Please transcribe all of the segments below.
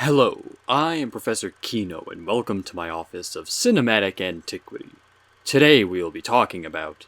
Hello, I am Professor Kino and welcome to my Office of Cinematic Antiquity. Today we will be talking about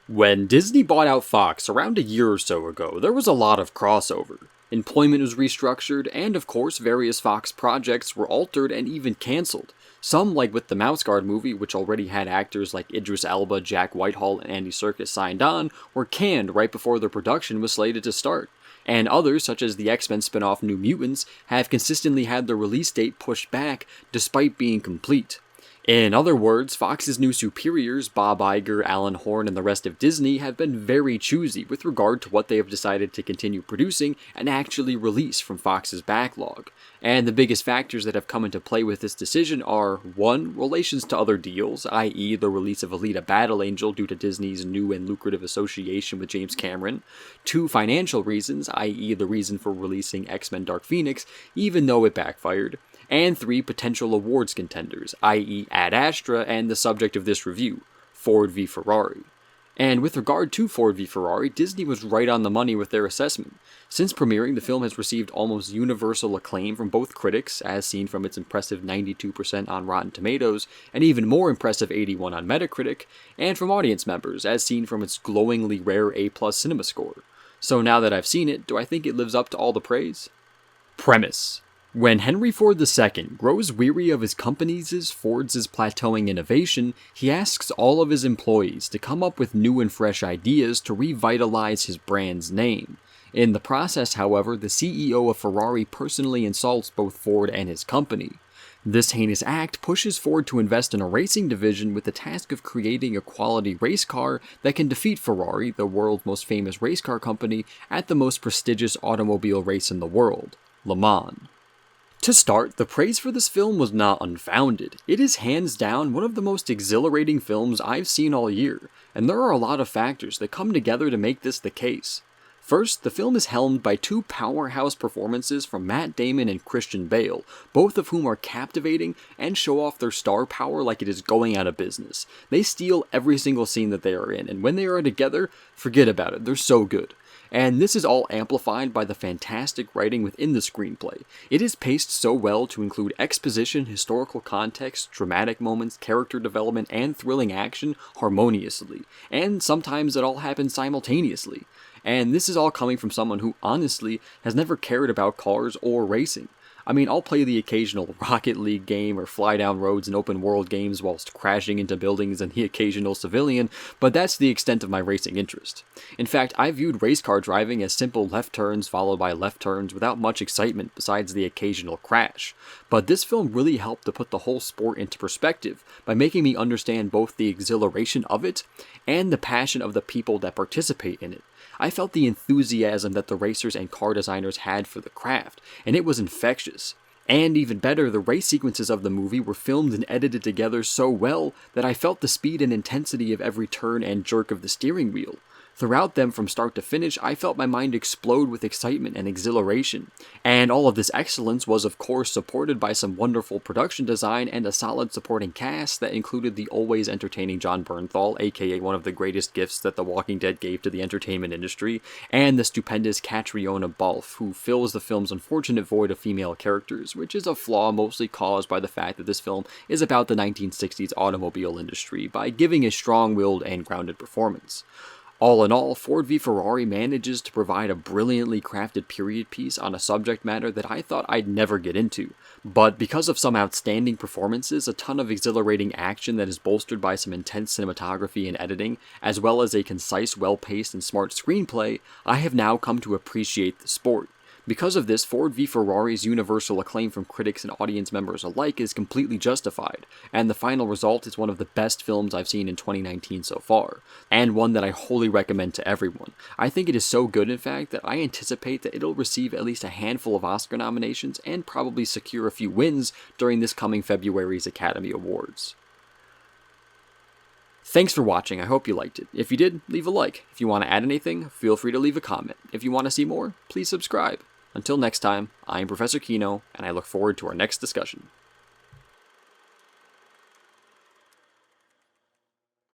when Disney bought out Fox around a year or so ago, there was a lot of crossover. Employment was restructured, and of course various Fox projects were altered and even cancelled. Some, like with the Mouse Guard movie, which already had actors like Idris Elba, Jack Whitehall, and Andy Serkis signed on, were canned right before their production was slated to start. And others, such as the X-Men spin-off New Mutants, have consistently had their release date pushed back despite being complete. In other words, Fox's new superiors, Bob Iger, Alan Horn, and the rest of Disney, have been very choosy with regard to what they have decided to continue producing and actually release from Fox's backlog. And the biggest factors that have come into play with this decision are 1. Relations to other deals, i.e. the release of Alita Battle Angel due to Disney's new and lucrative association with James Cameron, 2. Financial reasons, i.e. the reason for releasing X-Men Dark Phoenix, even though it backfired, and 3. Potential awards contenders, i.e. Ad Astra and the subject of this review, Ford V Ferrari. And with regard to Ford v Ferrari, Disney was right on the money with their assessment. Since premiering, the film has received almost universal acclaim from both critics, as seen from its impressive 92% on Rotten Tomatoes, and even more impressive 81% on Metacritic, and from audience members, as seen from its glowingly rare A+ cinema score. So now that I've seen it, do I think it lives up to all the praise? Premise. When Henry Ford II grows weary of his company's Ford's plateauing innovation, he asks all of his employees to come up with new and fresh ideas to revitalize his brand's name. In the process, however, the CEO of Ferrari personally insults both Ford and his company. This heinous act pushes Ford to invest in a racing division with the task of creating a quality race car that can defeat Ferrari, the world's most famous race car company, at the most prestigious automobile race in the world, Le Mans. To start, the praise for this film was not unfounded. It is hands down one of the most exhilarating films I've seen all year, and there are a lot of factors that come together to make this the case. First, the film is helmed by two powerhouse performances from Matt Damon and Christian Bale, both of whom are captivating and show off their star power like it is going out of business. They steal every single scene that they are in, and when they are together, forget about it, they're so good. And this is all amplified by the fantastic writing within the screenplay. It is paced so well to include exposition, historical context, dramatic moments, character development, and thrilling action harmoniously. And sometimes it all happens simultaneously. And this is all coming from someone who, honestly, has never cared about cars or racing. I mean, I'll play the occasional Rocket League game or fly down roads in open world games whilst crashing into buildings and the occasional civilian, but that's the extent of my racing interest. In fact, I viewed race car driving as simple left turns followed by left turns without much excitement besides the occasional crash. But this film really helped to put the whole sport into perspective by making me understand both the exhilaration of it and the passion of the people that participate in it. I felt the enthusiasm that the racers and car designers had for the craft, and it was infectious. And even better, the race sequences of the movie were filmed and edited together so well that I felt the speed and intensity of every turn and jerk of the steering wheel. Throughout them from start to finish, I felt my mind explode with excitement and exhilaration. And all of this excellence was of course supported by some wonderful production design and a solid supporting cast that included the always entertaining Jon Bernthal, aka one of the greatest gifts that The Walking Dead gave to the entertainment industry, and the stupendous Caitriona Balfe, who fills the film's unfortunate void of female characters, which is a flaw mostly caused by the fact that this film is about the 1960s automobile industry by giving a strong-willed and grounded performance. All in all, Ford v Ferrari manages to provide a brilliantly crafted period piece on a subject matter that I thought I'd never get into. But because of some outstanding performances, a ton of exhilarating action that is bolstered by some intense cinematography and editing, as well as a concise, well-paced, and smart screenplay, I have now come to appreciate the sport. Because of this, Ford v Ferrari's universal acclaim from critics and audience members alike is completely justified, and the final result is one of the best films I've seen in 2019 so far, and one that I wholly recommend to everyone. I think it is so good, in fact, that I anticipate that it'll receive at least a handful of Oscar nominations and probably secure a few wins during this coming February's Academy Awards. Thanks for watching, I hope you liked it. If you did, leave a like. If you want to add anything, feel free to leave a comment. If you want to see more, please subscribe. Until next time, I am Professor Kino, and I look forward to our next discussion.